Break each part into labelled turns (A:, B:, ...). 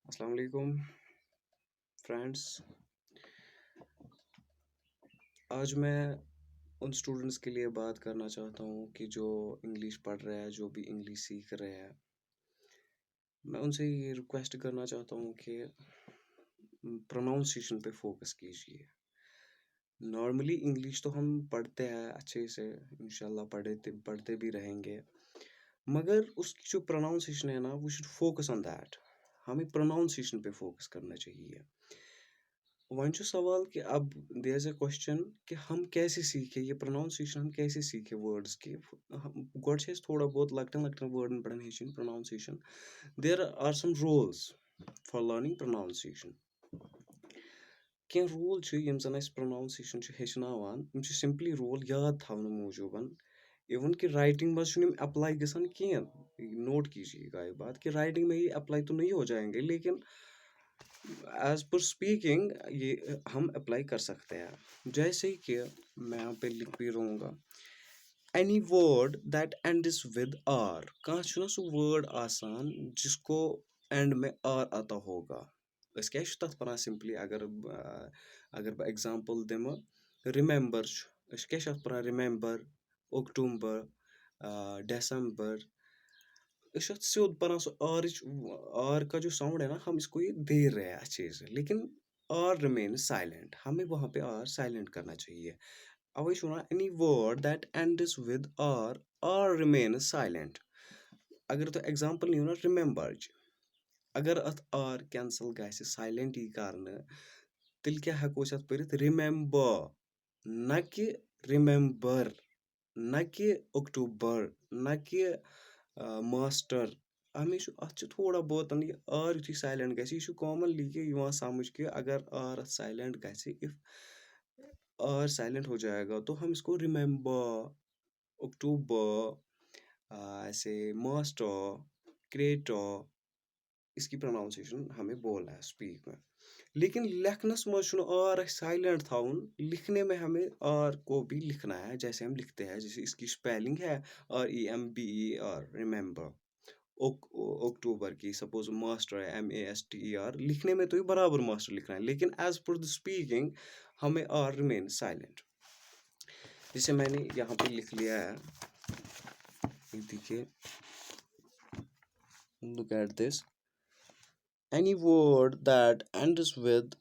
A: अस्सलाम वालेकुम फ्रेंड्स। आज मैं उन स्टूडेंट्स के लिए बात करना चाहता हूँ कि जो इंग्लिश पढ़ रहे हैं, जो भी इंग्लिश सीख रहे हैं। मैं उनसे ये रिक्वेस्ट करना चाहता हूँ कि प्रोनाउंसिएशन पे फोकस कीजिए। नॉर्मली इंग्लिश तो हम पढ़ते हैं अच्छे से, इंशाल्लाह पढ़ते पढ़ते भी रहेंगे, मगर उसकी जो प्रोनाउंसिएशन है ना, we should focus on that. हमें प्रोनाउंसिएशन पे फोकस करना चाहिए। वहीं जो सवाल कि अब देयर इज अ क्वेश्चन कि हम कैसे सीखें ये प्रोनाउंसिएशन, हम कैसे सीखें वर्ड्स की। हम गोड से थोड़ा बहुत लगता लगता वर्ड पढ़न हेचन pronunciation. There are some rules for learning pronunciation. क्या रूल यम जन प्रोनाउंसिएशन हेचनावान यम सिंपली रूल याद थावन मूजूबन। इवन कि राइटिंग में अप्लाई गसन कह नोट कीजिएगा ये बात कि राइटिंग में ये अप्लाई तो नहीं हो जाएंगे, लेकिन एज पर स्पीकिंग ये हम अप्लाई कर सकते हैं। जैसे कि मैं यहाँ पे लिख भी रहूँगा, any word that ends with R. कहाँ ना सो वर्ड आसान जिसको एंड में आर आता होगा। अस क्या तथ वनान सिंपली अगर बह एग्जांपल दिम, रिमेंबर क्या वनान रिमेंबर, अक्टूबर, दिसंबर। सिद्ध पढ़ा सो आर का जो साउंड है ना, हम इसको ये दे रहे हैं अच्छे से, लेकिन आर रिमेन साइलेंट। हमें वहां पे आर साइलेंट करना चाहिए। अवै सुना any word that ends with R remain silent. अगर तो एग्जांपल नहीं ना रिमेंबर, अगर अत आर कैंसल गैस साइलेंट ही कारण, तिल क्या हको पढ़ित रिमेंबर, न कि रिमेंबर, न कि अक्टूबर, न कि मास्टर। हमें अत थोड़ा बहुत ये आर यु साइलेंट गि कॉमनली कि समझ कि अगर आर साइलेंट गि, इफ आर साइलेंट हो जाएगा तो हम इसको रिमेंबर, अक्टूबर, ऐसे मास्टर, क्रेटर, इसकी प्रोनाउंसिएशन हमें बोलना है स्पीक में। लेकिन लिखनस मज आर साइलेंट थाउन, लिखने में हमें आर को भी लिखना है जैसे हम लिखते हैं। जैसे इसकी स्पेलिंग है REMBER, रिमेंबर। अक्टूबर की सपोज मास्टर है MASTER, लिखने में तो ये बराबर मास्टर लिखना है, लेकिन एज पर द स्पीकिंग हमें आर रिमेन साइलेंट। जिसे मैंने यहाँ पे लिख लिया है, देखिए, look at this. Any word that ends with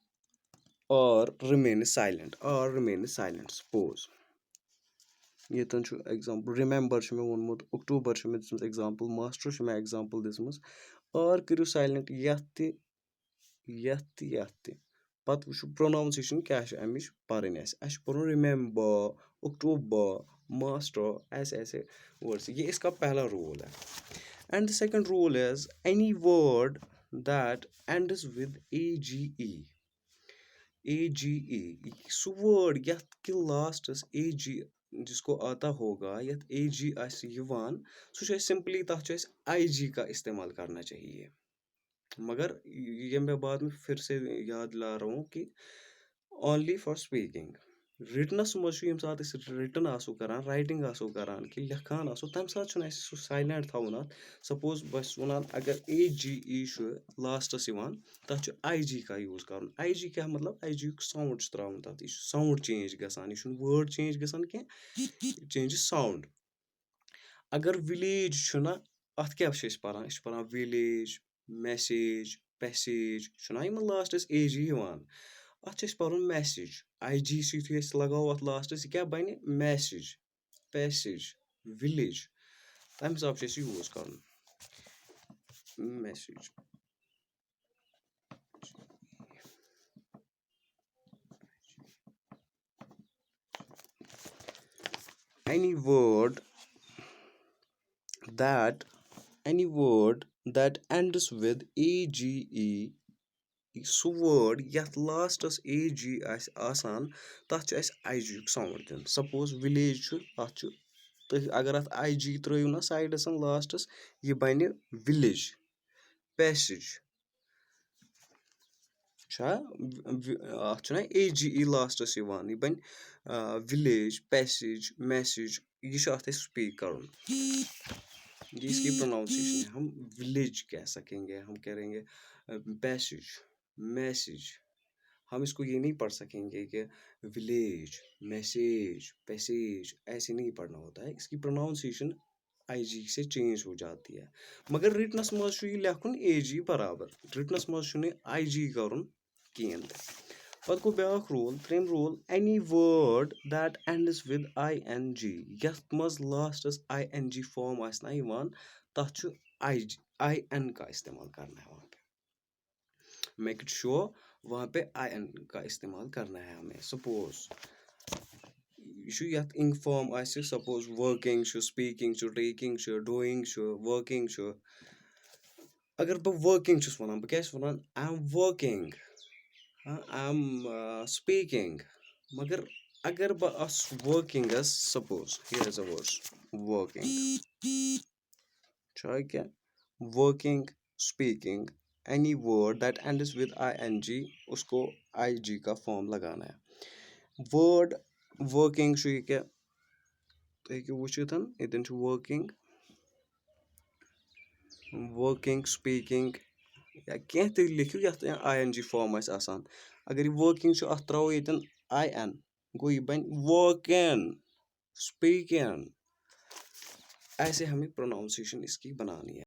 A: or remain silent, or remain silent. Suppose ये तन एग्जांपल रिमेंबर में वोनमुत, अक्टूबर में दिसमस एग्जांपल, मास्टर में एग्जांपल दिसमस। और करू साइलेंट यथ पत वुचु प्रोनाउंसिएशन क्या अमिच पढ़न पढ़न रिमेंबर, अक्टूबर, मास्टर, ऐसे ऐसे वर्ड्स। ये इसका पहला रूल है। And the second rule is any word that ends with AGE, so word यथ कि लास्टस AG जिसको आता होगा, यथ AG सो सिंपली तथ IG का इस्तेमाल करना चाहिए। मगर ये मैं बाद में फिर से याद ला रहा हूँ कि ओनली फॉर स्पीकिंग। रिटनस मज सात रिटन आसो करान, राइटिंग आसो करान कि लिखान आसो, तम सात सो साइलेंट थावन। सपोज बस वनान अगर AGE लास्टस तथ IG का यूज कर। IG क्या मतलब, IG साउंड त्रावन तथ, यह साउंड चेंज गसान, यह वर्ड चेंज गसान कह, चेंज साउंड। अगर विलेज अत क्या पढ़ान विलेज, मैसेज, पैसेज लास्टस AG अत पढ़न मैसेज। IG सु लगाओ अत लास्टस क्या बन, मैसेज, पैसेज, विलेज। तम हिसाब से यूज कर message. Any word that ends with AGE, so word यथ लास्टस AG आसान, तथ IG साउंड दिन। सपोज विलेज अत अगर अत IG त्रो ना साइडस लास्टस, यह बन विलेज। पैसेज अत AGE लास्टस यह बन विलेज, पैसेज, मैसेज। यह अत स्पीक कर, ये इसकी प्रोनाउंसिएशन है। हम विलेज कह सकेंगे, हम कहेंगे पैसेज, मैसेज, हम इसको ये नहीं पढ़ सकेंगे कि विलेज, मैसेज, पैसेज ऐसे नहीं पढ़ना होता है। इसकी प्रोनाउंसिएशन आईजी से चेंज हो जाती है। मगर रिटनस मज छु यह लेखुन एजी बराबर। रिटनस मज छु आईजी करुन कहें ते। पत गो ब्याक रूल, त्रेम rule, any word that ends with ing, यथ मज लास्टस ing फॉर्म आसना यिवान, तथ छु in का इस्तेमाल करना है वहां पे। मेक इट श्योर वहां पे in का इस्तेमाल करना है हमें। सपोज यथ इंग फॉर्म आसे, सपोज वर्किंग छु, स्पीकिंग छु, टेकिंग छु, डूइंग छु, वर्किंग छु। अगर बह वर्किंग छुस वनान, बह क्या वनान, I am working, I am speaking. मगर अगर बह अस working, suppose here is a word working, छा क्या working, speaking, any word that ends with ing, उसको ig का फॉर्म लगाना है। वर्ड वर्किंग छु क्या, तुम हेकु वुचितन यतन छु वर्किंग, वर्किंग, स्पीकिंग, या कह ते लिखियो यथ ing फॉर्म आस आसान। अगर ये वर्किंग छु अथ त्रावो यतन in, गो ये बन वर्किंग, स्पीकिंग। ऐसे हमें प्रोनाउंसिएशन इसकी बनानी है।